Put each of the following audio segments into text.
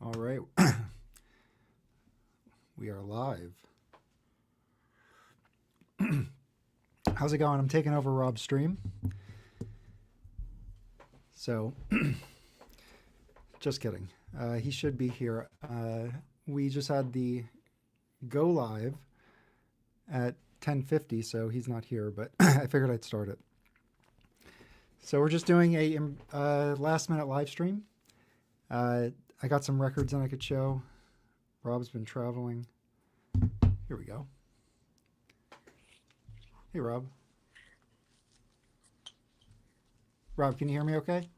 All right. We are live. How's it going? I'm taking over Rob's stream. So, just kidding. He should be here. We just had the go live at 10:50, so he's not here, but I figured I'd start it. So, we're just doing a last minute live stream. I got some records that I could show. Rob's been traveling. Here we go. Hey, Rob. Rob, can you hear me okay?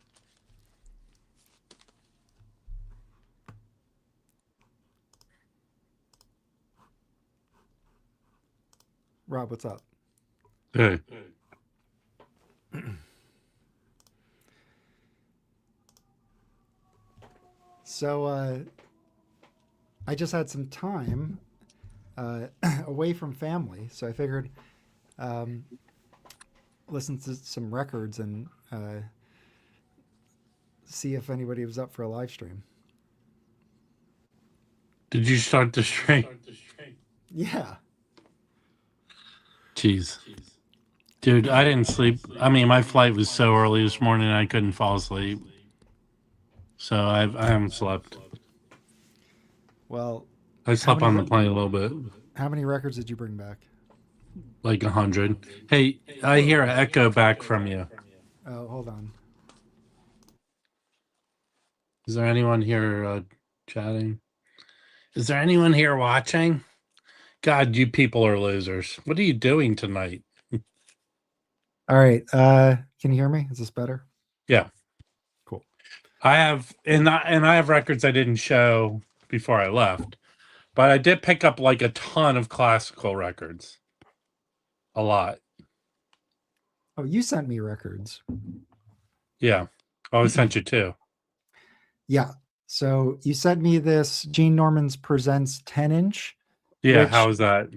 Rob, what's up? Hey. So I just had some time away from family, so I figured listen to some records and see if anybody was up for a live stream. Did you start the stream? Yeah. Jeez. Dude, I didn't sleep. I mean, my flight was so early this morning I couldn't fall asleep. So I haven't slept. Well, I slept on the plane a little bit. How many records did you bring back? Like 100. Hey, I hear an echo back from you. Oh, hold on. Is there anyone here chatting? Is there anyone here watching? God, you people are losers. What are you doing tonight? All right. Can you hear me? Is this better? Yeah. Cool. I have I have records I didn't show before I left. But I did pick up like a ton of classical records. A lot. Oh, you sent me records. Yeah. Oh, I sent you too. Yeah. So you sent me this Gene Norman's Presents 10-inch. Yeah, how is that?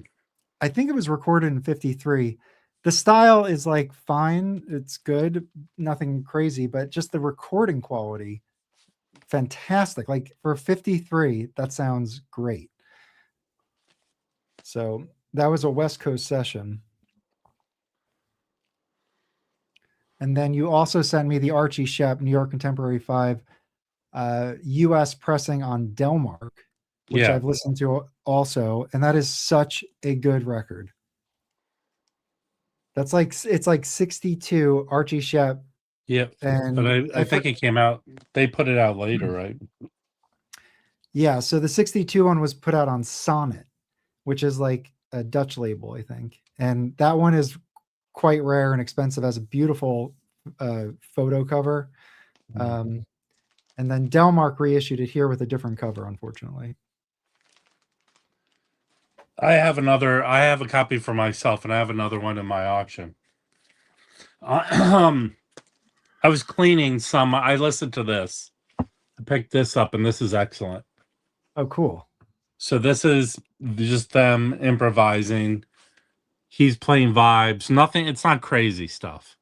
I think it was recorded in 53. The style is like fine. It's good. Nothing crazy, but just the recording quality, fantastic. Like for 53, that sounds great. So that was a West Coast session. And then you also sent me the Archie Shepp New York Contemporary 5 US pressing on Delmark, which I've listened to also. And that is such a good record. That's like, it's like 62 Archie Shepp. Yep. And but I think it came out, they put it out later, right? Yeah. So the 62 one was put out on Sonnet, which is like a Dutch label, I think. And that one is quite rare and expensive, has a beautiful photo cover. And then Delmark reissued it here with a different cover, unfortunately. I have a copy for myself, and I have another one in my auction. I was cleaning some, I listened to this. I picked this up, and this is excellent. Oh, cool. So this is just them improvising. He's playing vibes. Nothing, it's not crazy stuff.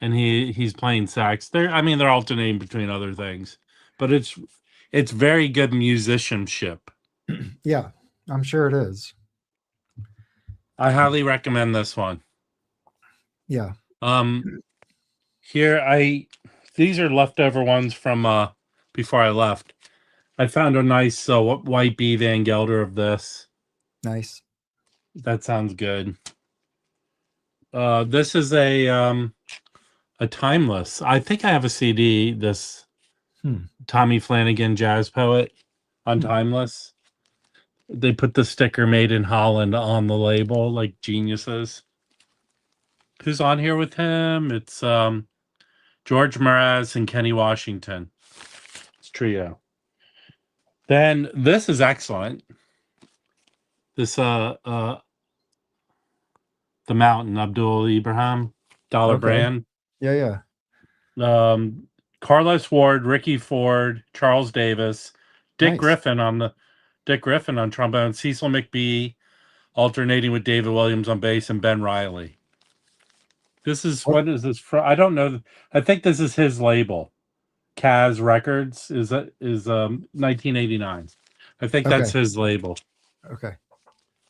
And he's playing sax. They're alternating between other things. But it's very good musicianship. Yeah, I'm sure it is. I highly recommend this one. Yeah. Here these are leftover ones from before I left. I found a nice white B Van Gelder of this. Nice. That sounds good. This is a timeless. I think I have a CD, this Tommy Flanagan jazz poet on Timeless. They put the sticker made in Holland on the label, like geniuses. Who's on here with him? It's George Mraz and Kenny Washington. It's trio. Then this is excellent. This The Mountain, Abdul Ibrahim, Dollar Brand. Yeah. Carlos Ward, Ricky Ford, Charles Davis, Dick Nice. Griffin on trombone, Cecil McBee alternating with David Williams on bass, and Ben Riley. This is what is this from? I don't know. I think this is his label. Kaz Records is 1989. I think that's Okay. his label. Okay.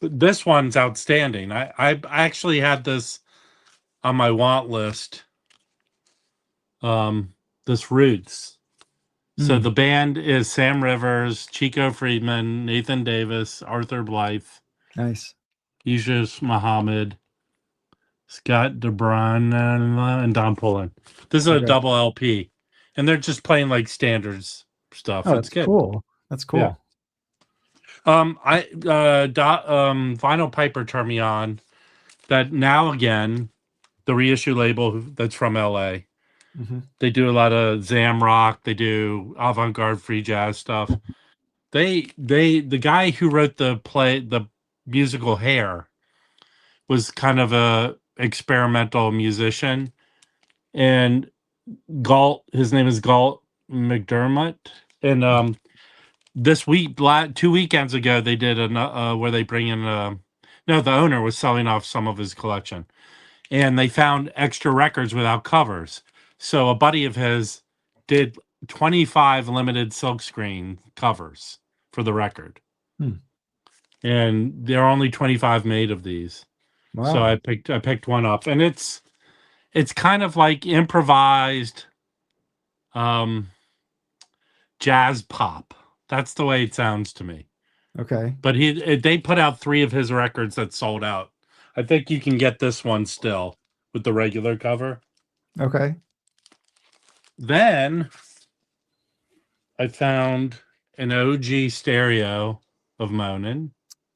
But this one's outstanding. I actually had this on my want list. This Roots. So the band is Sam Rivers, Chico Friedman, Nathan Davis, Arthur Blythe, Nice. Yusuf Muhammad, Scott DeBron, and Don Pullen. This is a Okay. double LP, and they're just playing like standards stuff. Oh, It's that's good. cool. That's cool. Vinyl Piper turned me on that now again, the Reissue label that's from LA. Mm-hmm. They do a lot of Zam rock. They do avant-garde free jazz stuff. The guy who wrote the musical Hair was kind of a experimental musician, and his name is Galt McDermott, and this week, 2 weekends ago, they did where they bring in no, the owner was selling off some of his collection, and they found extra records without covers. So a buddy of his did 25 limited silkscreen covers for the record. And there are only 25 made of these. Wow. So I picked one up, and it's kind of like improvised jazz pop. That's the way it sounds to me. Okay. But they put out 3 of his records that sold out. I think you can get this one still with the regular cover. Okay. Then I found an OG stereo of Monin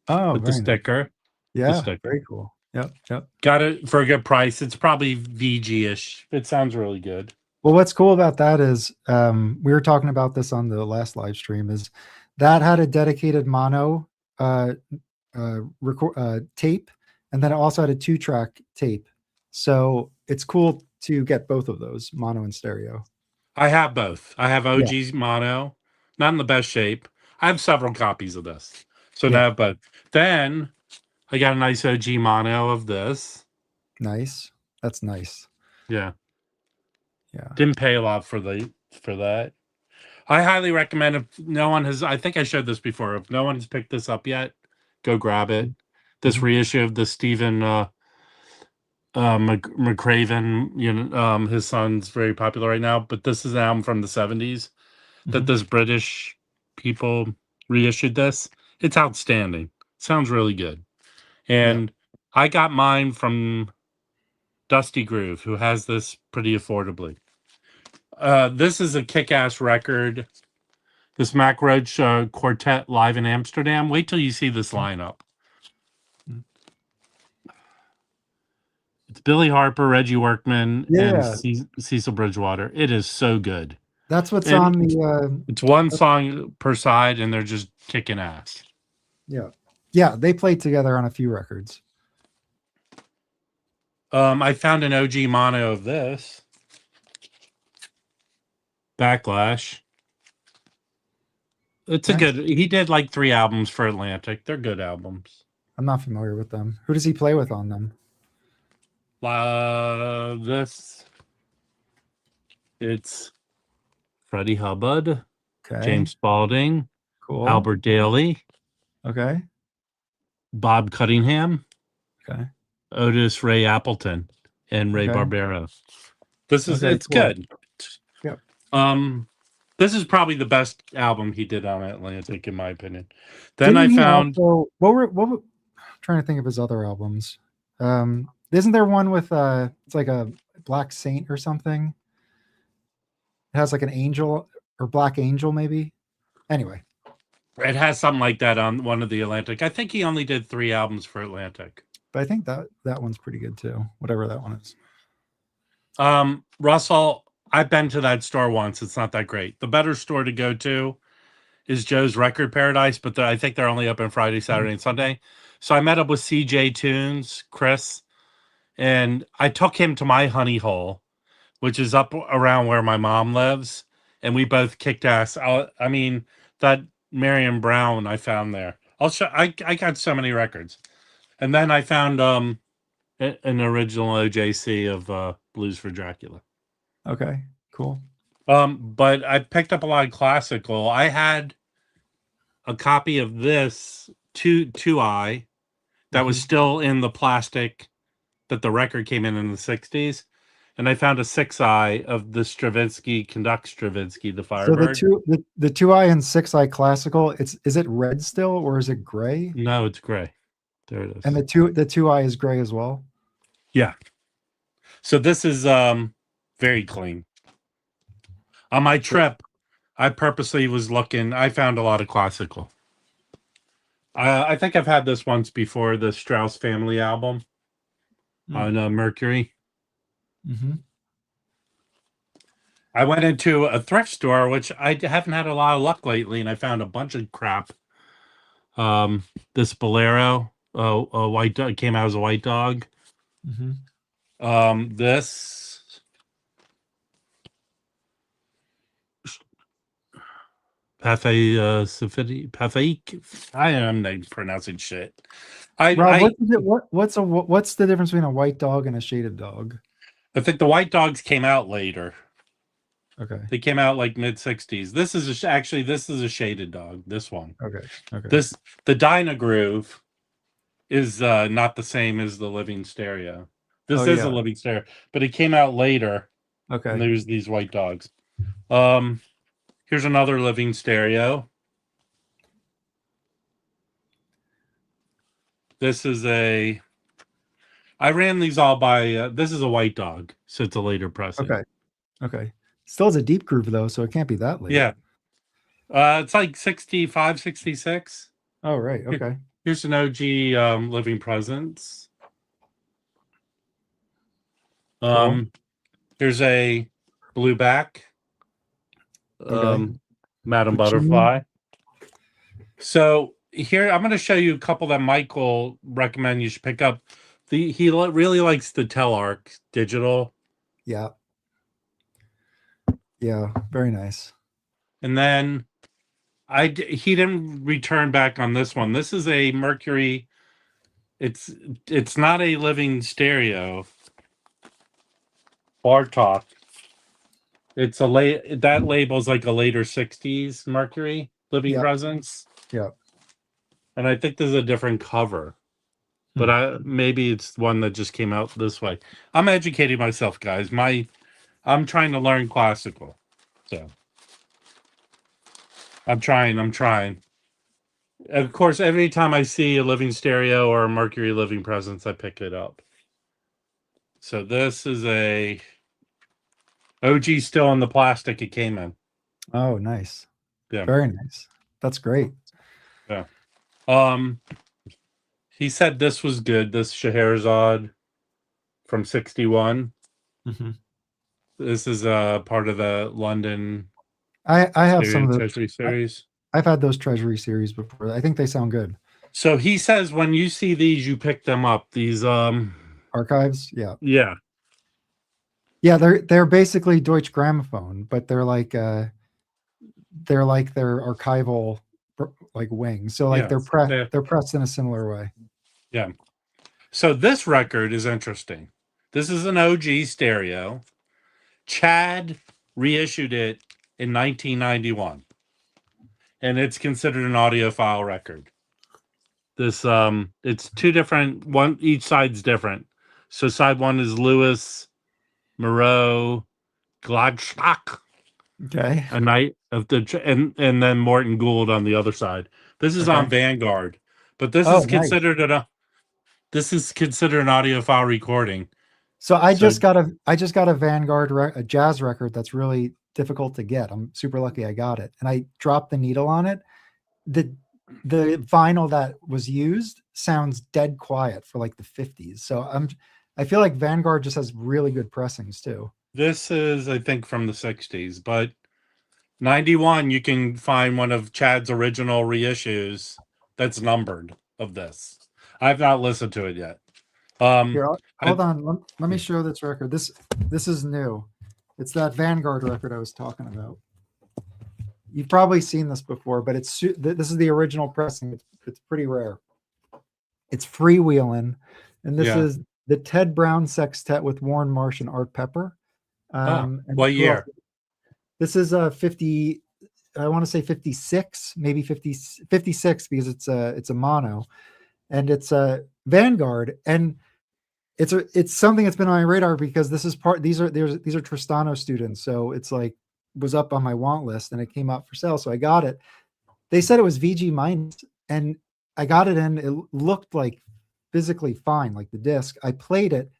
Oh, with the very nice. sticker. Yeah, very cool. Yep. Got it for a good price. It's probably VG-ish. It sounds really good. Well, what's cool about that is we were talking about this on the last live stream, is that had a dedicated mono tape, and then it also had a 2-track tape. So it's cool to get both of those, mono and stereo. I have both. I have OG's mono, not in the best shape. I have several copies of this. So now, but then I got a nice OG mono of this. Nice. That's nice. Yeah. Yeah. Didn't pay a lot for that. I highly recommend, if no one has, I think I showed this before, if no one has picked this up yet, go grab it. This reissue of the Stephen McCraven, his son's very popular right now, but this is an album from the 70s that this British people reissued this. It's outstanding. Sounds really good. And I got mine from Dusty Groove, who has this pretty affordably. This is a kick-ass record. This Mac Roach Quartet live in Amsterdam. Wait till you see this lineup. It's Billy Harper, Reggie Workman, and Cecil Bridgewater. It is so good. That's what's on the... it's one song per side, and they're just kicking ass. Yeah, they played together on a few records. I found an OG mono of this. Backlash. It's a good... He did like 3 albums for Atlantic. They're good albums. I'm not familiar with them. Who does he play with on them? It's Freddie Hubbard, Okay. James Spalding, Cool. Albert Daly, Okay. Bob Cunningham, Okay. Otis Ray Appleton, and Ray Barbero. This is it's cool. good. Yep. This is probably the best album he did on Atlantic, in my opinion. Then I found I'm trying to think of his other albums. Isn't there one with it's like a Black Saint or something? It has like an angel or Black Angel, maybe. Anyway, it has something like that on one of the Atlantic. I think he only did 3 albums for Atlantic. But I think that one's pretty good too. Whatever that one is. Russell, I've been to that store once. It's not that great. The better store to go to is Joe's Record Paradise, but I think they're only open Friday, Saturday, and Sunday. So I met up with CJ Tunes, Chris, and I took him to my honey hole, which is up around where my mom lives, and we both kicked ass. I mean, that Marion Brown I found there. I got so many records. And then I found an original OJC of Blues for Dracula. Okay, cool. But I picked up a lot of classical. I had a copy of this two eye that was still in the plastic that the record came in the 60s. And I found a 6-eye of the Stravinsky, Conduct Stravinsky, the So Firebird. the 2i and 6i classical, is it red still or is it gray? No, it's gray. There it is. And the 2i is gray as well? Yeah. So this is very clean. On my trip, I purposely was looking. I found a lot of classical. I think I've had this once before, the Strauss Family album on Mercury. I went into a thrift store, which I haven't had a lot of luck lately, and I found a bunch of crap. This Bolero, a white dog, came out as a white dog. This Pathaik. I am not pronouncing shit. Rob, what's the difference between a white dog and a shaded dog? I think the white dogs came out later. Okay. They came out like mid-60s. This is this is a shaded dog. This one. Okay. The Dyna Groove is not the same as the Living Stereo. This is a Living Stereo, but it came out later. Okay. And there's these white dogs. Here's another Living Stereo. This is I ran these all by, this is a white dog, so it's a later pressing. Okay. Still has a deep groove though, so it can't be that late. Yeah. It's like 65, 66. Oh, right. Okay. Here's an OG Living Presence. Cool. Here's a Blueback. Madam Butterfly. So here, I'm going to show you a couple that Michael recommend you should pick up. He really likes the Telarc digital. Yeah. Yeah, very nice. And then he didn't return back on this one. This is a Mercury. It's not a Living Stereo. Bartok. It's that label's like a later 60s Mercury Living Presence. Yeah. And I think there's a different cover. But maybe it's one that just came out this way. I'm educating myself, guys. I'm trying to learn classical. So I'm trying. Of course, every time I see a Living Stereo or a Mercury Living Presence, I pick it up. So this is a OG, still in the plastic it came in. Oh, nice. Yeah. Very nice. That's great. Yeah. He said this was good. This Scheherazade from 61. This is part of the London. I have some of the Treasury series. I've had those Treasury series before. I think they sound good. So he says when you see these, you pick them up. These archives. Yeah. Yeah. Yeah, they're basically Deutsche Grammophon, but they're like their archival like wings. So like they're pressed in a similar way. Yeah. So this record is interesting. This is an OG stereo. Chad reissued it in 1991. And it's considered an audiophile record. This it's two different, each side's different. So side one is Lewis, Moreau, Gladstock. Okay. A night of and then Morton Gould on the other side. This is on Vanguard, but this is considered an audiophile recording. So I just got a Vanguard a jazz record that's really difficult to get. I'm super lucky I got it, and I dropped the needle on it. The vinyl that was used sounds dead quiet for like the 50s. So I feel like Vanguard just has really good pressings too. This is, I think, from the 60s, but 91, you can find one of Chad's original reissues that's numbered of this. I've not listened to it yet. Here, hold on. Let me show this record. This is new. It's that Vanguard record I was talking about. You've probably seen this before, but this is the original pressing. It's pretty rare. It's freewheeling, and this is the Ted Brown Sextet with Warren Marsh and Art Pepper. What year? This is a 50. I want to say 56, maybe 50, 56 because it's a mono, and it's a Vanguard, and it's something that's been on my radar because this is part. These are Tristano students, so it's like was up on my want list and it came out for sale, so I got it. They said it was VG minus, and I got it in. It looked like physically fine, like the disc. I played it,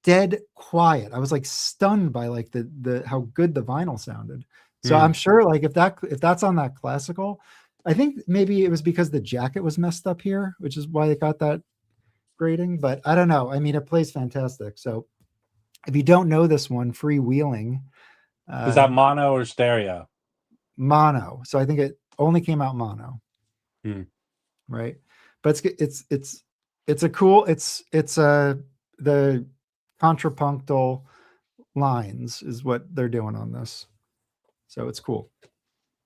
dead quiet. I was like stunned by like the how good the vinyl sounded. So I'm sure like if that's on that classical, I think maybe it was because the jacket was messed up here, which is why it got that grading. But I don't know. I mean, it plays fantastic. So if you don't know this one, Freewheeling, is that mono or stereo? Mono. So I think it only came out mono, right? But it's a cool. It's the contrapunctal lines is what they're doing on this, so it's cool.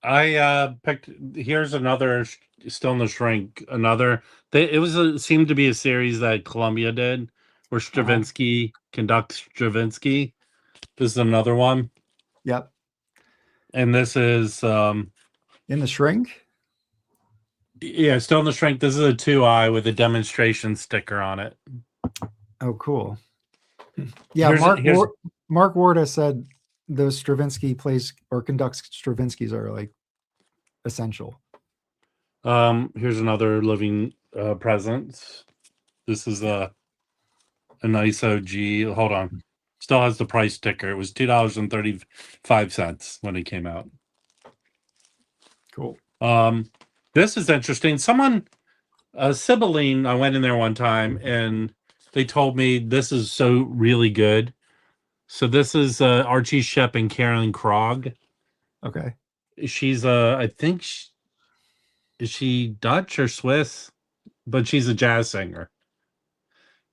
I picked. Here's another still in the shrink. Another. It seemed to be a series that Columbia did, where Stravinsky conducts Stravinsky. This is another one. Yep. And this is in the shrink. Yeah, still in the shrink. This is a 2i with a demonstration sticker on it. Oh, cool. Yeah, Mark Warda said those Stravinsky plays or conducts Stravinskys are like essential. Here's another living presence. This is a nice OG. Hold on. Still has the price sticker. It was $2.35 when it came out. Cool. This is interesting. Someone, Sibylline, I went in there one time and they told me this is so really good. So this is Archie Shepp and Carolyn Krog. Okay. She's I think is she Dutch or Swiss? But she's a jazz singer.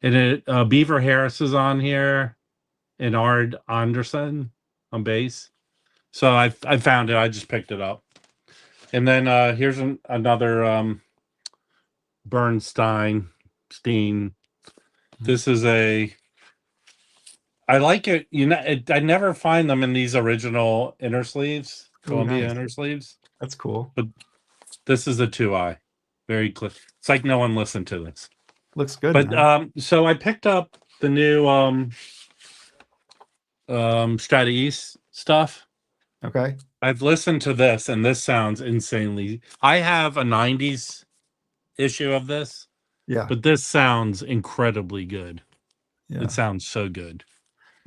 And Beaver Harris is on here, and Ard Anderson on bass. So I found it. I just picked it up. And then here's another Bernstein. This is I like it. You know, I never find them in these original inner sleeves, Columbia nice. inner sleeves. That's cool. But this is a 2i. Very clear. It's like no one listened to this. Looks good. But so I picked up the new Strata East stuff. Okay. I've listened to this and this sounds insanely. I have a 90s issue of this. Yeah. But this sounds incredibly good. Yeah. It sounds so good.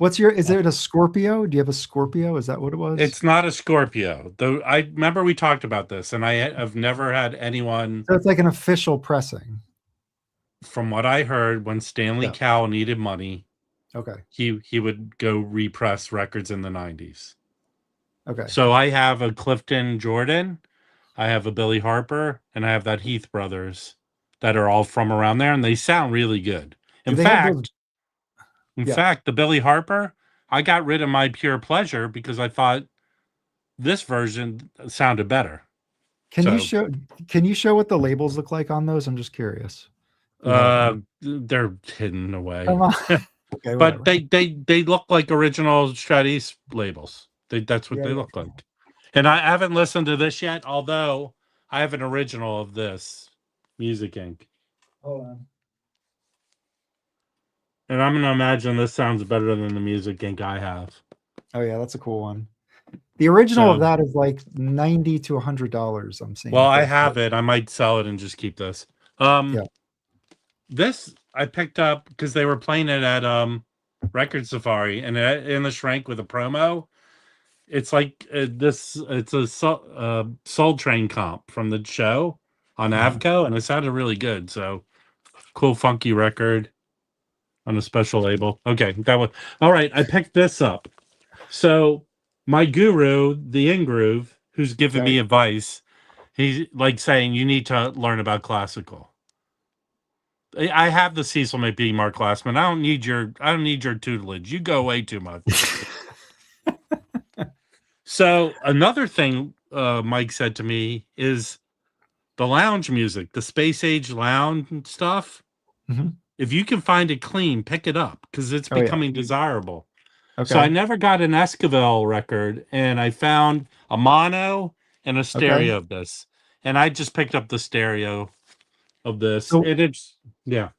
Is it a Scorpio? Do you have a Scorpio? Is that what it was? It's not a Scorpio. Though I remember we talked about this and I've never had anyone. So it's like an official pressing. From what I heard, when Stanley Cowell needed money, okay, he would go repress records in the 90s. Okay. So I have a Clifton Jordan, I have a Billy Harper, and I have that Heath Brothers that are all from around there, and they sound really good. In fact, the Billy Harper, I got rid of my Pure Pleasure because I thought this version sounded better. Can you show what the labels look like on those? I'm just curious. They're hidden away. Okay, but they look like original Strata labels. That's what they look like. And I haven't listened to this yet, although I have an original of this Music Inc. Hold on. And I'm gonna imagine this sounds better than the Music Inc. I have. Oh yeah, that's a cool one. The original of that is like $90 to $100. I'm seeing. Well, I have it. I might sell it and just keep this. This I picked up because they were playing it at Record Safari, and in the shrink with a promo. It's like it's a Soul Train comp from the show on Avco, and it sounded really good. So cool, funky record on a special label. Okay, that one. All right, I picked this up. So my guru, the In-Groove, who's giving me advice, he's like saying you need to learn about classical. I have the Cecil McBee Mark Glassman. I don't need your tutelage. You go away too much. So another thing Mike said to me is the lounge music, the space age lounge stuff. Mm-hmm. If you can find it clean, pick it up because it's becoming desirable. So I Okay. never got an Esquivel record, and I found a mono and a Okay. stereo of this. And I just picked up the stereo of this. So And it's, yeah.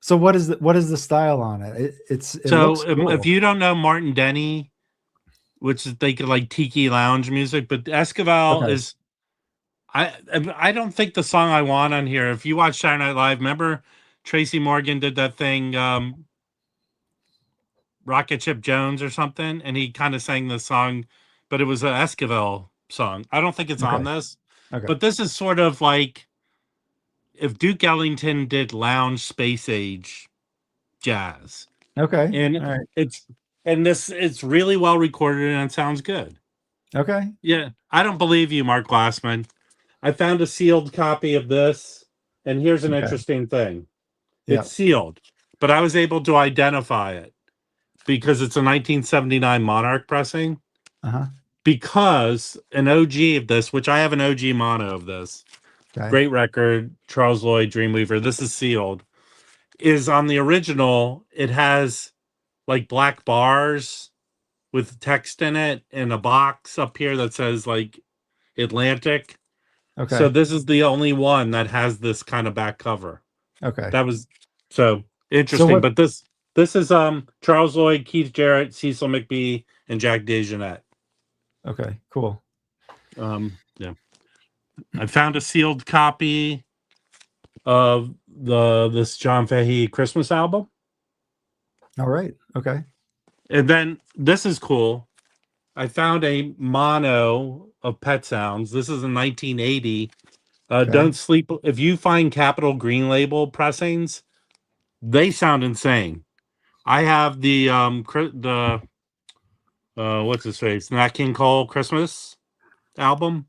so what is the style on it? It looks So if cool. you don't know Martin Denny, which is they could like tiki lounge music, but Esquivel Okay. is I don't think the song I want on here. If you watch Saturday Night Live, remember Tracy Morgan did that thing, Rocket Ship Jones or something, and he kind of sang the song, but it was an Esquivel song. I don't think it's on Okay. this, Okay. but this is sort of like if Duke Ellington did lounge space age jazz, Okay. All and right. it's really well recorded and it sounds good. Okay. Yeah, I don't believe you, Mark Glassman. I found a sealed copy of this, and here's an Okay. interesting thing. Yeah. It's sealed, but I was able to identify it because it's a 1979 Monarch pressing. Uh-huh. Because an OG of this, which I have an OG mono of this, Okay. great record, Charles Lloyd, Dreamweaver, this is sealed, is on the original, it has like black bars with text in it and a box up here that says like Atlantic. So Okay. this is the only one that has this kind of back cover. Okay. That was so So interesting. what But this is Charles Lloyd, Keith Jarrett, Cecil McBee, and Jack DeJohnette. Okay, cool. Yeah. I found a sealed copy of this John Fahey Christmas album. All right. Okay. And then this is cool. I found a mono of Pet Sounds. This is a 1980. Okay. Don't sleep. If you find Capitol Green Label pressings, they sound insane. I have the what's his face, Nat King Cole Christmas album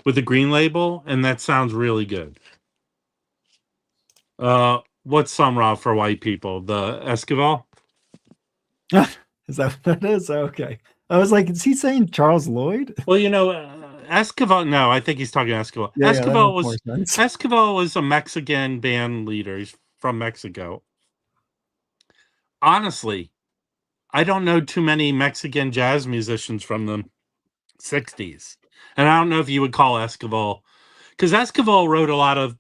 with the green label, and that sounds really good. What's Sumrov for white people? The Esquivel? Is that what that is? Okay. I was like, is he saying Charles Lloyd? Well, Esquivel. No, I think he's talking Esquivel. Yeah, that makes more sense. Esquivel was a Mexican band leader. He's from Mexico. Honestly, I don't know too many Mexican jazz musicians from the 60s. And I don't know if you would call Esquivel, because Esquivel wrote a lot of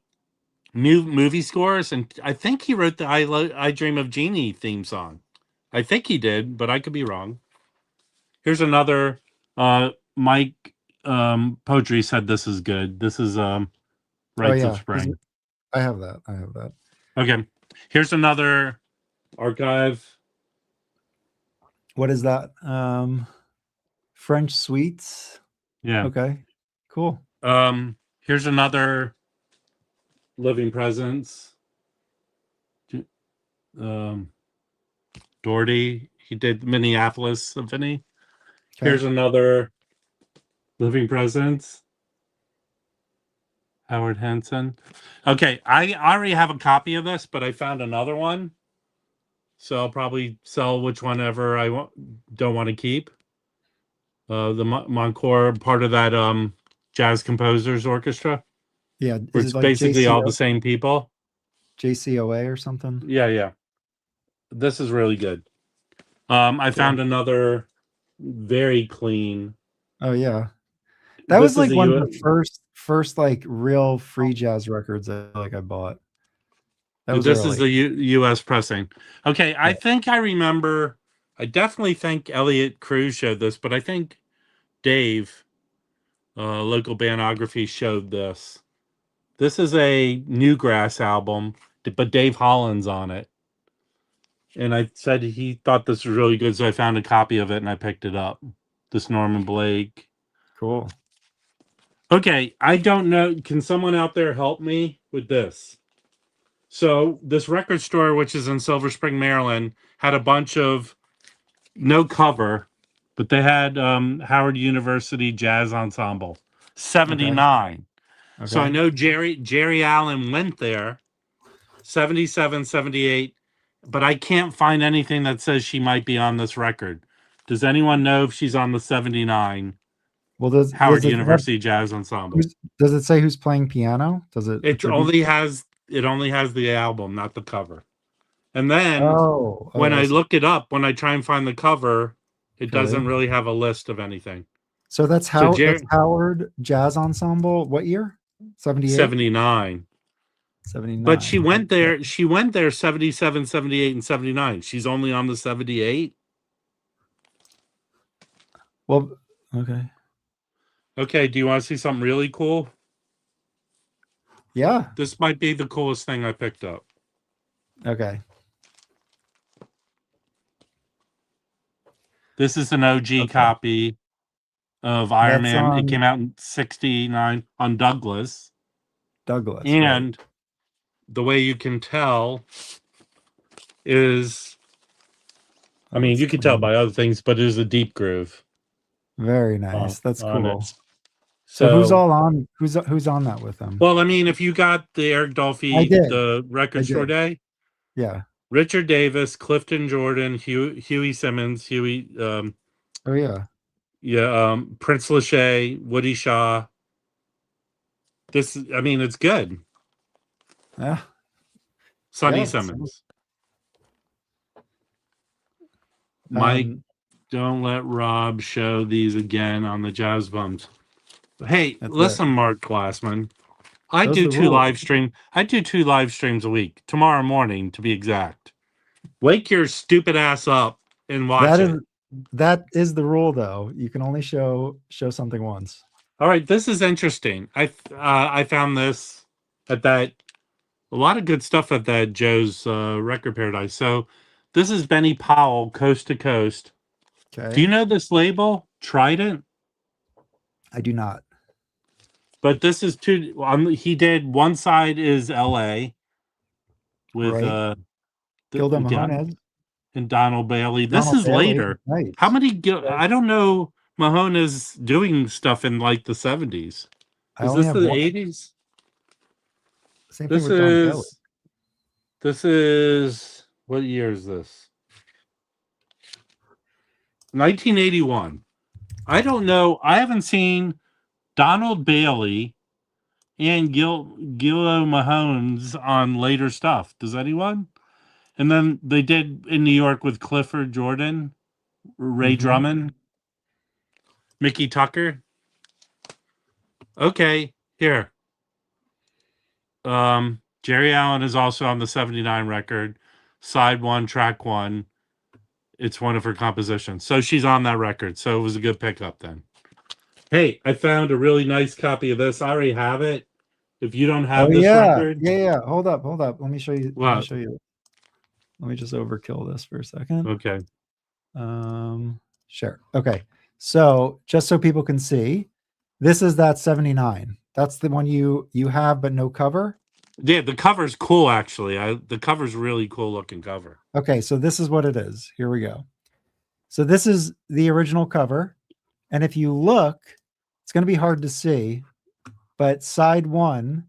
new movie scores, and I think he wrote the I Dream of Jeannie theme song. I think he did, but I could be wrong. Here's another Mike Poetry said this is good. This is Oh Rites of yeah. Spring. I have that. I have that. Okay. Here's another archive. What is that? French Sweets. Yeah. Okay. Cool. Here's another Living Presence. Doherty. He did Minneapolis Symphony. Okay. Here's another Living Presence. Howard Henson. Okay, I already have a copy of this, but I found another one. So I'll probably sell which one ever don't want to keep. The Montcor, part of that Jazz Composers Orchestra, Yeah. where Is it's it like basically all the same people. JCOA or something? Yeah. This is really good. I found another very clean. Oh yeah. That This was is like a one of the first like real free jazz records that I bought. That was This is early. the U.S. pressing. Okay, I Yeah. think I remember. I definitely think Elliot Cruz showed this, but I think Dave, local bandography, showed this. This is a Newgrass album, but Dave Holland's on it. And I said he thought this was really good, so I found a copy of it and I picked it up. This Norman Blake. Cool. Okay, I don't know. Can someone out there help me with this? So this record store, which is in Silver Spring, Maryland, had a bunch of no cover, but they had Howard University Jazz Ensemble, 79. So I Okay. know Jerry Allen went there, 77, 78, but I can't find anything that says she might be on this record. Does anyone know if she's on the 79 Well, does Howard does it have University Jazz Ensemble? does it say who's playing piano? Does it It attribute? only has the album, not the cover. And then Oh, when I I see. look it up, when I try and find the cover, It doesn't really have a list of anything. So that's So that's Howard Jazz Ensemble. What year? 78? 79. 79. But she went there. She went there 77, 78, and 79. She's only on the 78. Well, okay. Okay. Do you want to see something really cool? Yeah. This might be the coolest thing I picked up. Okay. This is an OG copy of Iron Man. It came out in 69 on Douglas. And right. the way you can tell is, I mean, you can tell by other things, but it is a deep groove. Very nice. That's cool. So who's all on? Who's on that with them? Well, I mean, if you got the Eric Dolphy, the Record Store Day, yeah, Richard Davis, Clifton Jordan, Huey Simmons, oh yeah, Prince Lachey, Woody Shaw. This, I mean, it's good. Yeah, Sonny Simmons. Mike, don't let Rob show these again on the Jazz Bums. Hey, listen, Mark Glassman. I do 2 live streams a week. Tomorrow morning, to be exact. Wake your stupid ass up and watch it. That is the rule, though. You can only show something once. All right, this is interesting. I found this at that, a lot of good stuff at that Joe's Record Paradise. So this is Benny Powell, Coast to Coast. Okay. Do you know this label, Trident? I do not. But this is he did one side is L.A. with Gilda Mahonez and Donald Bailey. This is later. Right. How many? I don't know. Mahone is doing stuff in like the 70s. Is this the 80s? Same thing with Don Bailey. This is, what year is this? 1981. I don't know. I haven't seen Donald Bailey and Gillo Mahones on later stuff. Does anyone? And then they did in New York with Clifford Jordan, Ray Drummond, Mickey Tucker. Okay, here. Jerry Allen is also on the 79 record. Side 1, track 1. It's one of her compositions. So she's on that record. So it was a good pickup then. Hey, I found a really nice copy of this. I already have it. If you don't have this record. Yeah. Hold up. Let me show you. What? Let me show you. Let me just overkill this for a second. Okay. Sure. Okay. So just so people can see, this is that 79. That's the one you have, but no cover. Yeah, the cover's cool, actually. The cover's really cool looking cover. Okay, so this is what it is. Here we go. So this is the original cover. And if you look, it's going to be hard to see, but side 1,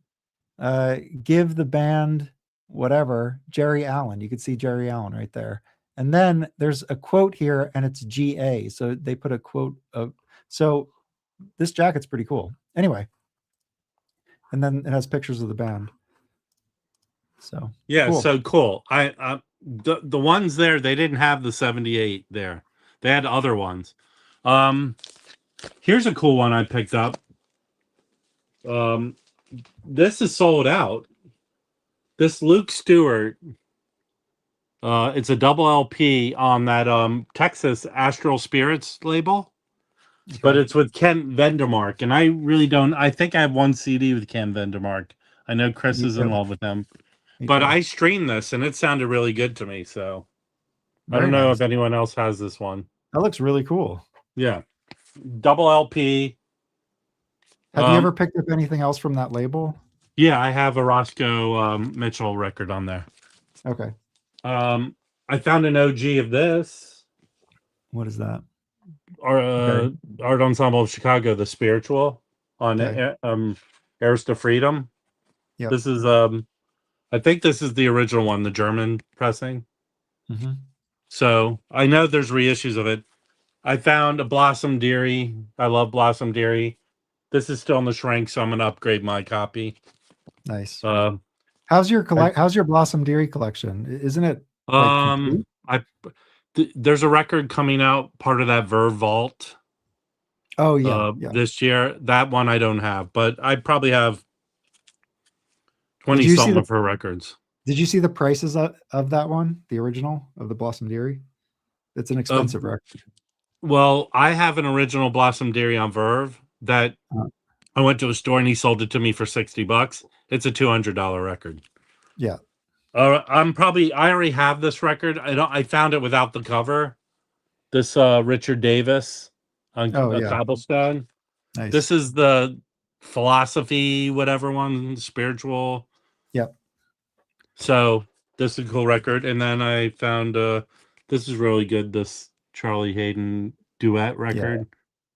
give the band whatever, Jerry Allen. You can see Jerry Allen right there. And then there's a quote here, and it's GA. So they put a quote of, so this jacket's pretty cool. Anyway, and then it has pictures of the band. So yeah, cool. So cool. The ones there, they didn't have the 78 there. They had other ones. Here's a cool one I picked up. This is sold out. This Luke Stewart. It's a double LP on that Texas Astral Spirits label. Okay. But it's with Ken Vandermark, and I really don't. I think I have one CD with Ken Vandermark. I know Chris is in love with him. But I streamed this, and it sounded really good to me. So I don't know if anyone else has this one. That looks really cool. Yeah, double LP. Have you ever picked up anything else from that label? Yeah, I have a Roscoe Mitchell record on there. Okay. I found an OG of this. What is that? Art Ensemble of Chicago, The Spiritual on Heirs to Freedom. Yeah. This is I think this is the original one, the German pressing. Mm-hmm. So I know there's reissues of it. I found a Blossom Dearie. I love Blossom Dearie. This is still in the shrink, so I'm going to upgrade my copy. Nice. How's your Blossom Dearie collection? Isn't it complete? there's a record coming out, part of that Verve Vault. Oh yeah, this year. That one I don't have, but I probably have 20 Did you see something the of her records. Did you see the prices of that one, the original of the Blossom Dearie? It's an expensive record. Well, I have an original Blossom Dearie on Verve that I went to a store and he sold it to me for $60. It's a $200 record. Yeah. I already have this record. I found it without the cover. This Richard Davis on Cobblestone. Nice. This is the philosophy, whatever one, spiritual. Yep. So this is a cool record. And then I found this is really good, this Charlie Hayden duet record.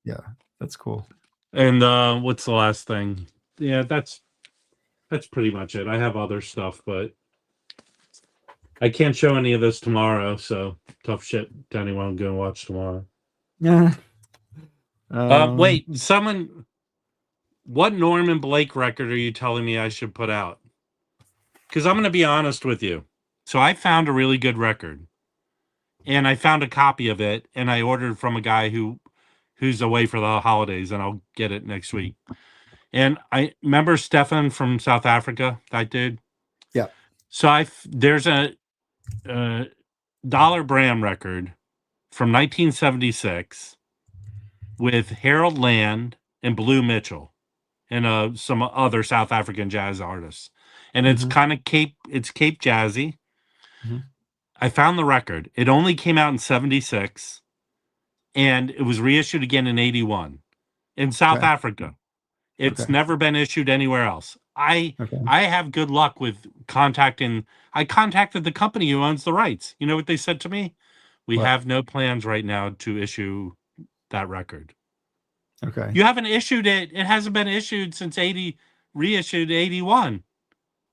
Yeah, that's cool. And what's the last thing? Yeah, that's pretty much it. I have other stuff, but I can't show any of this tomorrow, so tough shit to anyone going to watch tomorrow. Yeah. Wait, what Norman Blake record are you telling me I should put out? Because I'm going to be honest with you. So I found a really good record, and I found a copy of it, and I ordered from a guy who's away for the holidays, and I'll get it next week. And I remember Stefan from South Africa, that dude. Yeah. So there's a Dollar Bram record from 1976 with Harold Land and Blue Mitchell and some other South African jazz artists. And it's kind of Cape jazzy. I found the record. It only came out in 76 and it was reissued again in 81 in South Africa. It's never been issued anywhere else. I have good luck with I contacted the company who owns the rights. You know what they said to me? We have no plans right now to issue that record. Okay. You haven't issued it. It hasn't been issued since reissued 81.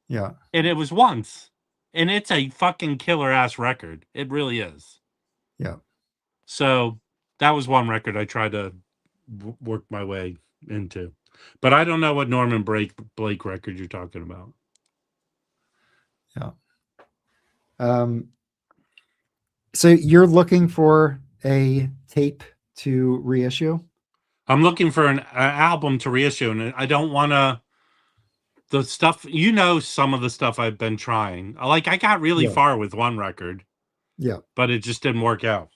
Yeah. And it was once. And it's a fucking killer ass record. It really is. Yeah. So that was one record I tried to work my way into. But I don't know what Norman Blake record you're talking about. Yeah. So you're looking for a tape to reissue? I'm looking for an album to reissue, and I don't want to. The stuff, some of the stuff I've been trying. Like I got really far with one record. Yeah. But it just didn't work out.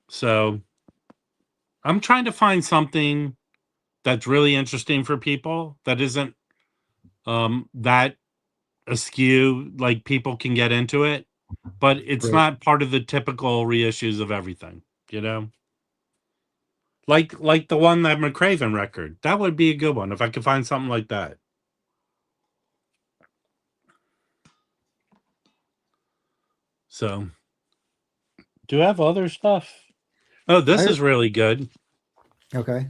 So I'm trying to find something that's really interesting for people that isn't that askew, like people can get into it, but it's not part of the typical reissues of everything, like the one, that McCraven record. That would be a good one if I could find something like that. So do you have other stuff? Oh, this is really good. Okay.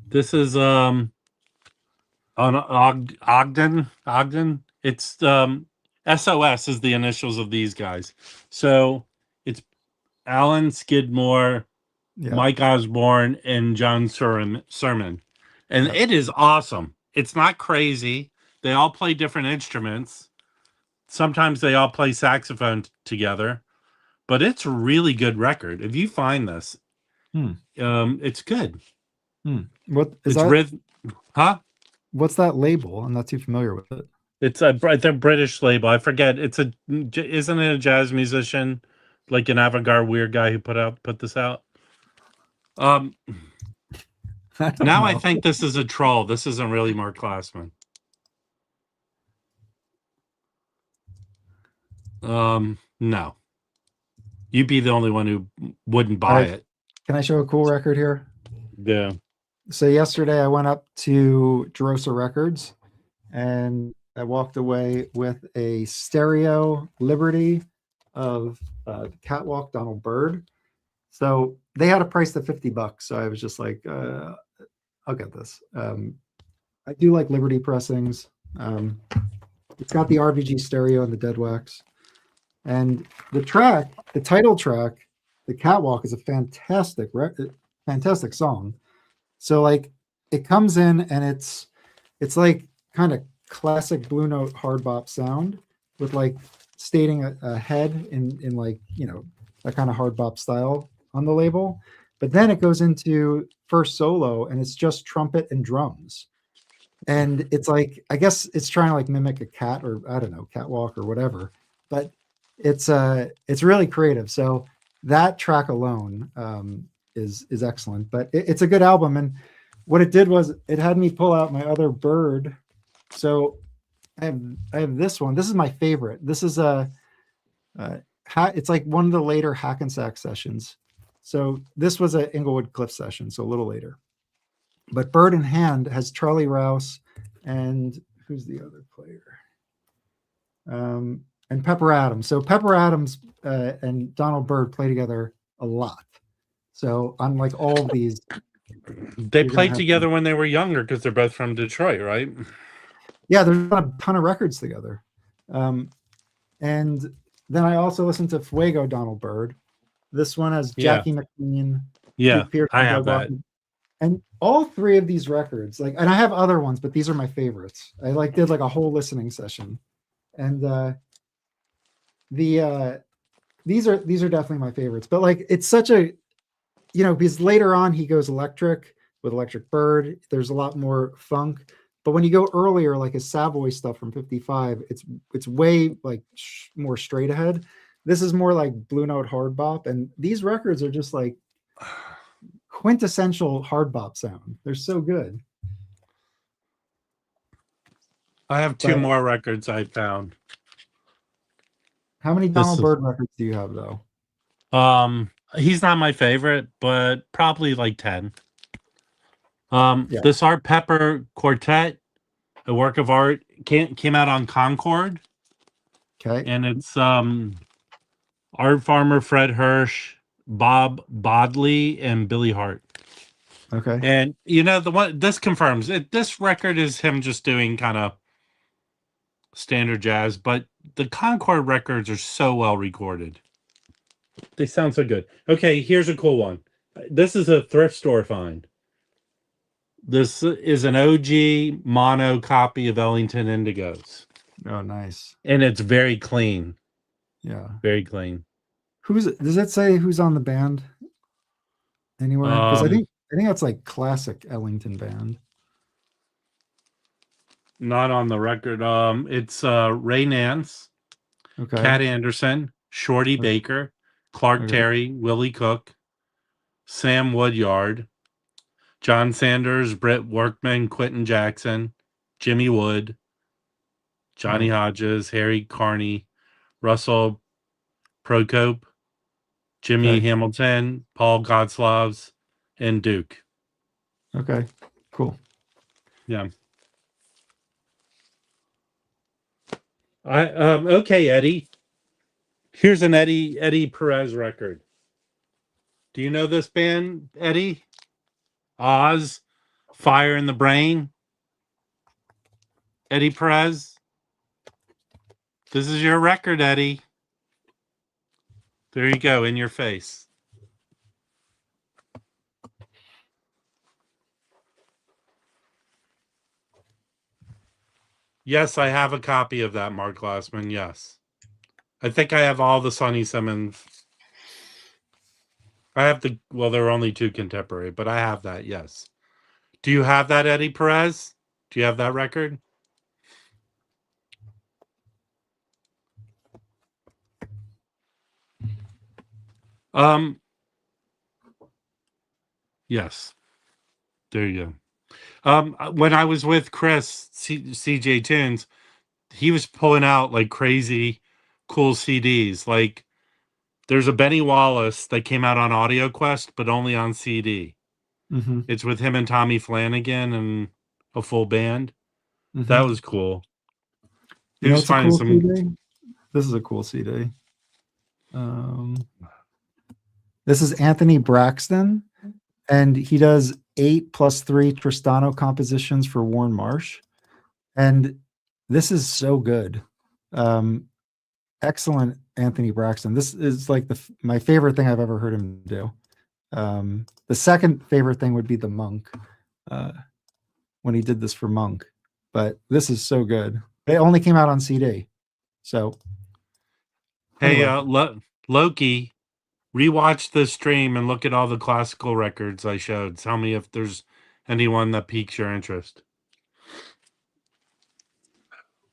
This is on Ogden. It's SOS is the initials of these guys. So it's Alan Skidmore, Mike Osborne, and John Sermon. And it is awesome. It's not crazy. They all play different instruments. Sometimes they all play saxophone together. But it's a really good record. If you find this, it's good. What is that? Huh? What's that label? I'm not too familiar with it. It's a British label. I forget. Isn't it a jazz musician, like an avant-garde weird guy who put this out? I think this is a troll. This isn't really Mark Glassman. No. You'd be the only one who wouldn't buy it. Can I show a cool record here? Yeah. So yesterday I went up to Drosa Records and I walked away with a stereo Liberty of Catwalk Donald Byrd. So they had a price of $50. So I was just like, I'll get this. I do like Liberty pressings. It's got the RVG stereo and the dead wax. And the title track, The Catwalk, is a fantastic song. So like it comes in and it's like kind of classic Blue Note hard bop sound with like stating a head in like, you know, that kind of hard bop style on the label. But then it goes into first solo and it's just trumpet and drums. And it's like, I guess it's trying to like mimic a cat, or I don't know, catwalk or whatever. But it's really creative. So that track alone is excellent. But it's a good album. And what it did was it had me pull out my other Byrd. So I have this one. This is my favorite. This is it's like one of the later Hackensack sessions. So this was an Inglewood Cliff session, so a little later. But Byrd in Hand has Charlie Rouse and who's the other player? And Pepper Adams. So Pepper Adams and Donald Byrd play together a lot. So on like all of these, they played together when they were younger because they're both from Detroit, right? Yeah, there's a ton of records together. And then I also listened to Fuego Donald Byrd. This one has Jackie McLean. Yeah, I have that. And all three of these records, like, and I have other ones, but these are my favorites. I like did like a whole listening session, and these are definitely my favorites. But like, it's such a, you know, because later on he goes electric with Electric Byrd. There's a lot more funk. But when you go earlier, like his Savoy stuff from '55, it's way like more straight ahead. This is more like Blue Note hard bop, and these records are just like quintessential hard bop sound. They're so good. I have two more records I found. How many Donald Byrd records do you have though? He's not my favorite, but probably like 10. This Art Pepper Quartet, a work of art, came out on Concord. Okay. And it's Art Farmer, Fred Hirsch, Bob Bodley, and Billy Hart. Okay. And you know, this confirms it. This record is him just doing kind of standard jazz, but the Concord records are so well recorded. They sound so good. Okay, here's a cool one. This is a thrift store find. This is an OG mono copy of Ellington Indigos. Oh, nice. And it's very clean. Yeah. Very clean. Does that say who's on the band anywhere? Because I think that's like classic Ellington band. Not on the record. It's Ray Nance, okay, Cat Anderson, Shorty Baker, Clark Terry, Willie Cook, Sam Woodyard, John Sanders, Britt Workman, Quentin Jackson, Jimmy Wood, Johnny Hodges, Harry Carney, Russell Procope, Jimmy Hamilton, Paul Godslavs, and Duke. Okay, cool. Yeah. Okay, Eddie. Here's an Eddie Perez record. Do you know this band, Eddie? Oz, Fire in the Brain. Eddie Perez. This is your record, Eddie. There you go, in your face. Yes, I have a copy of that, Mark Glassman. Yes. I think I have all the Sonny Simmons. I have well, there are only 2 contemporary, but I have that, yes. Do you have that, Eddie Perez? Do you have that record? Yes. There you go. When I was with Chris, CJ Tunes, he was pulling out like crazy cool CDs. Like there's a Benny Wallace that came out on Audio Quest, but only on CD. Mm-hmm. It's with him and Tommy Flanagan and a full band. Mm-hmm. That was cool. You know, it's a cool CD. This is a cool CD. This is Anthony Braxton, and he does 8+3 Tristano compositions for Warren Marsh, and this is so good. Excellent Anthony Braxton. This is like my favorite thing I've ever heard him do. The second favorite thing would be the Monk, when he did this for Monk, but this is so good. It only came out on CD, so Hey, Anyway, Loki, rewatch the stream and look at all the classical records I showed. Tell me if there's anyone that piques your interest.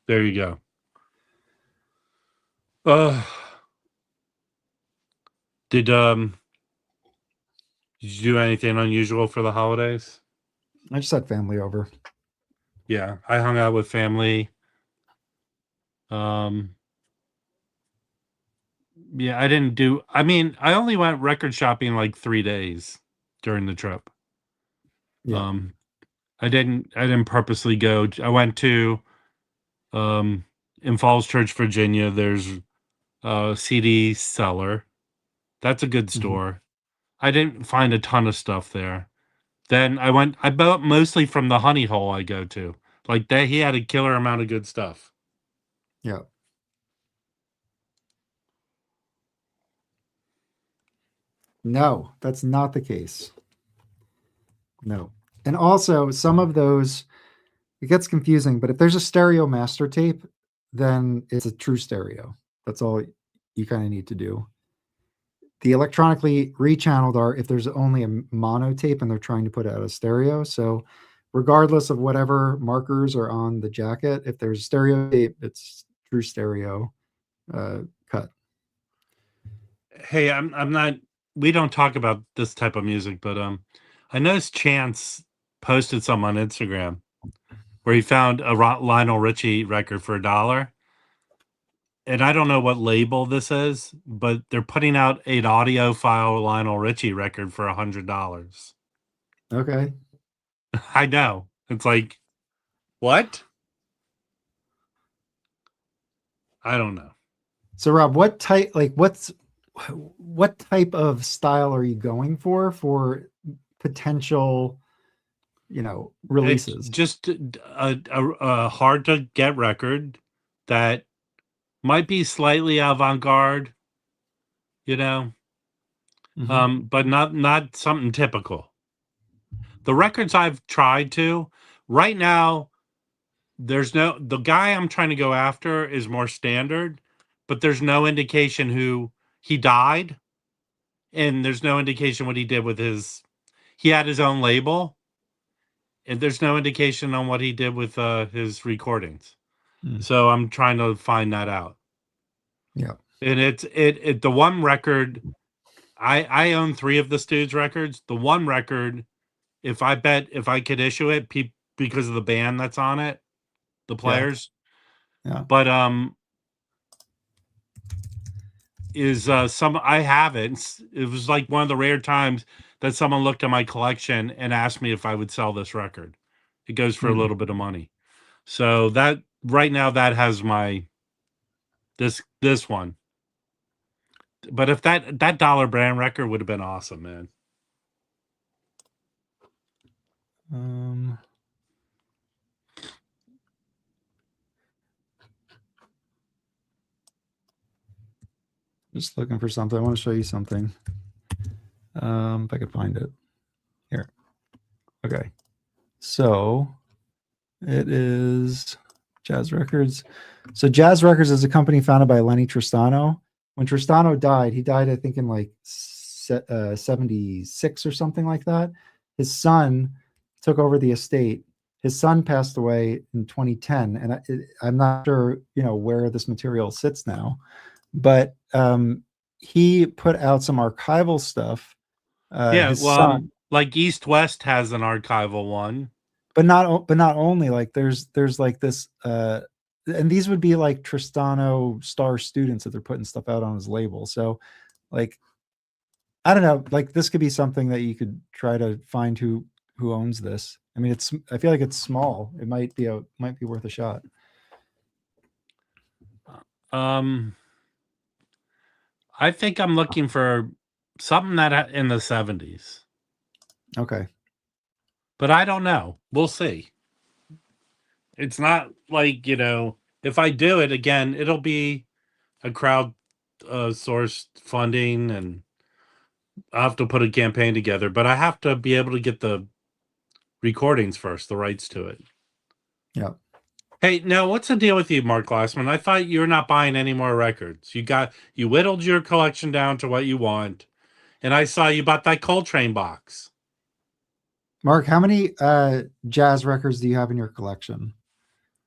There you go. Did did you do anything unusual for the holidays? I just had family over. Yeah, I hung out with family. Um, yeah, I didn't do. I mean, I only went record shopping like 3 days during the trip. Yeah. Um, I didn't purposely go. I went to in Falls Church, Virginia. There's a CD seller. That's a good Hmm. store. I didn't find a ton of stuff there. Then I bought mostly from the Honey Hole I go to. Like that, he had a killer amount of good stuff. Yeah. No, that's not the case. No. And also, some of those, it gets confusing, but if there's a stereo master tape, then it's a true stereo. That's all you kind of need to do. The electronically rechanneled are if there's only a mono tape and they're trying to put out a stereo. So, regardless of whatever markers are on the jacket, if there's stereo tape, it's true stereo cut. Hey, I'm not. We don't talk about this type of music, but I noticed Chance posted some on Instagram where he found a Lionel Richie record for $1. And I don't know what label this is, but they're putting out an audiophile Lionel Richie record for $100. Okay. I know. It's like, what? I don't know. So Rob, what type of style are you going for potential, It's releases? just a hard to get record that might be slightly avant-garde, you know, Hmm. but not something typical. The records I've tried to right now, the guy I'm trying to go after is more standard, but there's no indication who he died, and there's no indication what he did with he had his own label, and there's no indication on what he did with his recordings. Mm. So I'm trying to find that out. Yeah. And it the one record I own 3 of the Stooges records. The one record, if I could issue it because of the band that's on it, the Yeah. players, Yeah. but is some I have it. It was like one of the rare times that someone looked at my collection and asked me if I would sell this record. It goes for a Mm. little bit of money. So that right now that has my this one. But if that Dollar Brand record would have been awesome, man. Um, just looking for something. I want to show you something. If I could find it here. Okay. So it is Jazz Records. So Jazz Records is a company founded by Lenny Tristano. When Tristano died, he died, I think, in like 76 or something like that. His son took over the estate. His son passed away in 2010, and I'm not sure, where this material sits now, but he put out some archival stuff. Yeah, His well, son, like East West has an archival one. but not only, like there's like this and these would be like Tristano star students that they're putting stuff out on his label. So like I don't know, like this could be something that you could try to find who owns this. I mean, I feel like it's small. It might be worth a shot. Um, I think I'm looking for something that in the 70s, Okay. but I don't know. We'll see. It's not like, if I do it again, it'll be a crowd sourced funding, and I have to put a campaign together, but I have to be able to get the recordings first, the rights to it. Yeah. Hey, now what's the deal with you, Mark Glassman? I thought you were not buying any more records. You whittled your collection down to what you want, and I saw you bought that Coltrane box. Mark, how many jazz records do you have in your collection?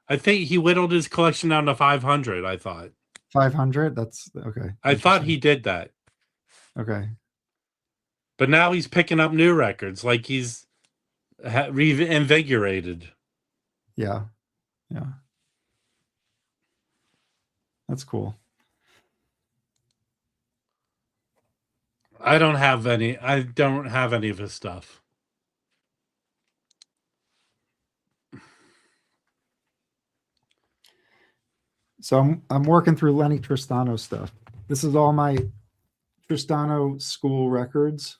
I think he whittled his collection down to 500. I thought. 500? That's okay. I thought he did that, Okay. but now he's picking up new records, like he's reinvigorated. Yeah. Yeah. That's cool. I don't have any of his stuff. So I'm working through Lenny Tristano stuff. This is all my Tristano school records.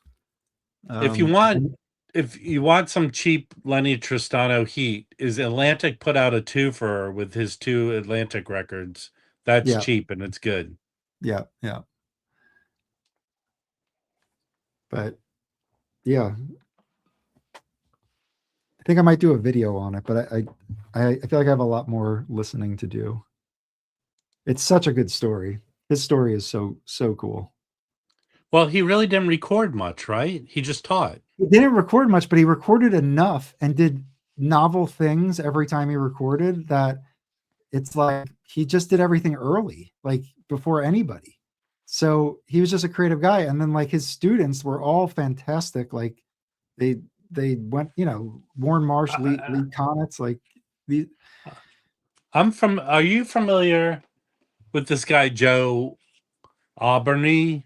If you want some cheap Lenny Tristano heat, is Atlantic put out a twofer with his 2 Atlantic records. That's cheap and it's good. Yeah, yeah. But yeah, I think I might do a video on it, but I feel like I have a lot more listening to do. It's such a good story. His story is so cool. Well, he really didn't record much, right? He just taught. He didn't record much, but he recorded enough and did novel things every time he recorded that it's like he just did everything early, like before anybody. So he was just a creative guy. And then like his students were all fantastic. Like they went, Warren Marsh, Lee Konitz, like the. Are you familiar with this guy, Joe Auberny?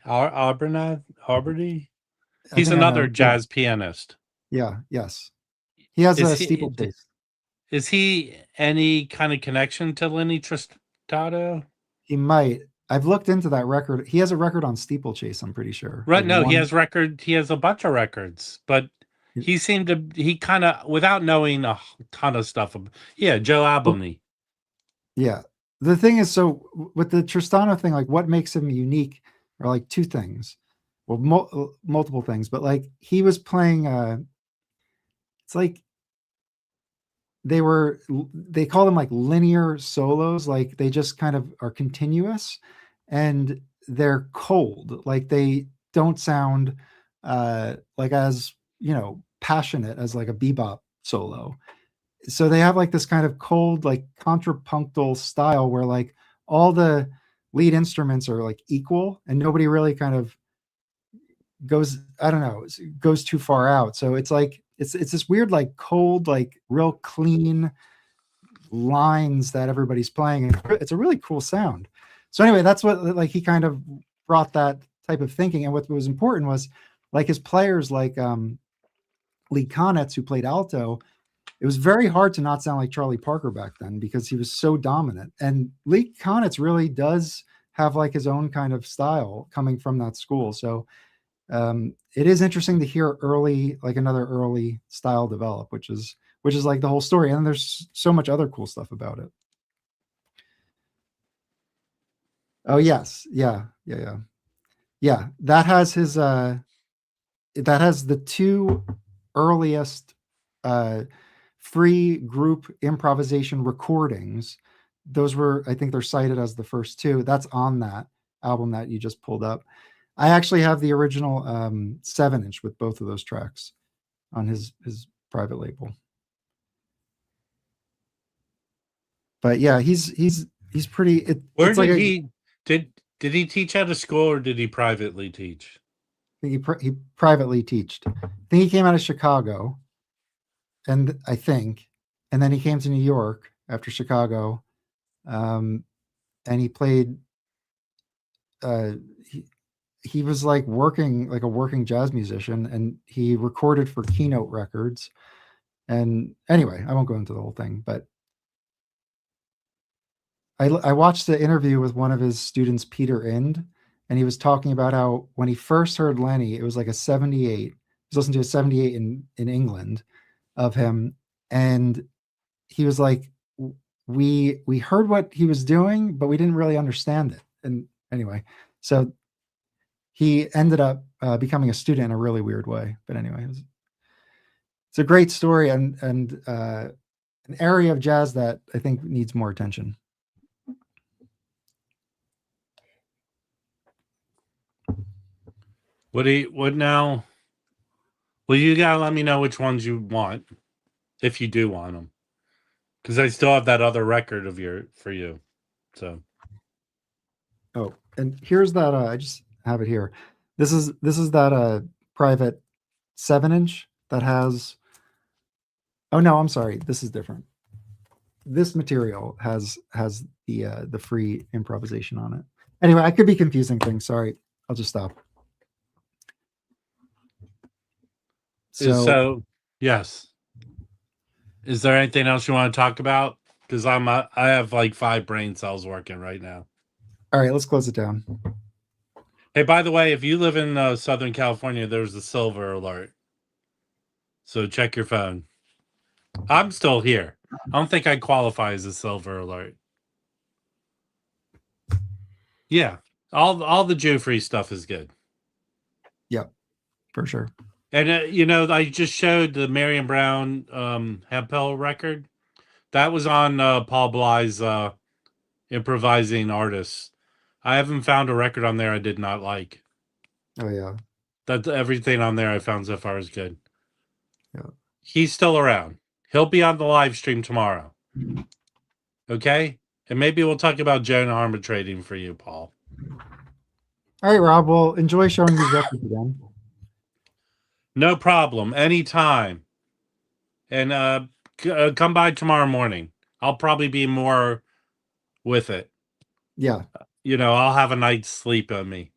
He's another jazz pianist. Yeah, yes. He has a steeplechase. Is he any kind of connection to Lenny Tristano? He might. I've looked into that record. He has a record on Steeplechase, I'm pretty sure. Right, no, he has a bunch of records, but he kind of, without knowing a ton of stuff. Joe Albany. Yeah. The thing is, so with the Tristano thing, like what makes him unique are like 2 things. Well, multiple things, but like he was playing, it's like they call them like linear solos, like they just kind of are continuous and they're cold, like they don't sound like as passionate as like a bebop solo. So they have like this kind of cold, like contrapunctal style where like all the lead instruments are like equal and nobody really kind of goes too far out. So it's like it's this weird, like cold, like real clean lines that everybody's playing, and it's a really cool sound. So anyway, that's what like he kind of brought that type of thinking. And what was important was like his players, like Lee Konitz, who played alto. It was very hard to not sound like Charlie Parker back then because he was so dominant. And Lee Konitz really does have like his own kind of style coming from that school. So it is interesting to hear another early style develop, which is like the whole story. And there's so much other cool stuff about it. Oh yes. Yeah. That has the 2 earliest free group improvisation recordings. Those were, I think they're cited as the first 2. That's on that album that you just pulled up. I actually have the original 7-inch with both of those tracks on his private label. But yeah, he's pretty. Where did he did he teach at a school or did he privately teach? He privately taught. I think he came out of Chicago, and then he came to New York after Chicago, and he played. He was like working like a working jazz musician, and he recorded for Keynote Records. And anyway, I won't go into the whole thing, but I watched the interview with one of his students, Peter Ind, and he was talking about how when he first heard Lenny, it was like a 78. He was listening to a 78 in England of him, and he was like, we heard what he was doing, but we didn't really understand it. And anyway, so he ended up becoming a student in a really weird way. But anyway, it's a great story, and an area of jazz that I think needs more attention. What now? Well, you gotta let me know which ones you want, if you do want them, because I still have that other record of for you. So. Oh, and here's that. I just have it here. This is that private 7-inch that has. Oh no, I'm sorry. This is different. This material has the free improvisation on it. Anyway, I could be confusing things. Sorry, I'll just stop. So yes. Is there anything else you want to talk about? Because I have like 5 brain cells working right now. All right, let's close it down. Hey, by the way, if you live in Southern California, there's a silver alert. So check your phone. I'm still here. I don't think I qualify as a silver alert. Yeah, all the Jew-free stuff is good. Yep, for sure. And I just showed the Marion Brown Hempel record. That was on Paul Bly's Improvising Artists. I haven't found a record on there I did not like. Oh yeah. Everything on there I found so far is good. Yeah. He's still around. He'll be on the live stream tomorrow. Okay? And maybe we'll talk about Joan arbitrating for you, Paul. All right, Rob. Well, enjoy showing these records again. No problem. Anytime. And come by tomorrow morning. I'll probably be more with it. Yeah. I'll have a night's sleep on me.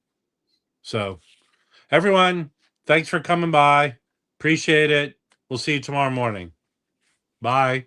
So, everyone, thanks for coming by. Appreciate it. We'll see you tomorrow morning. Bye.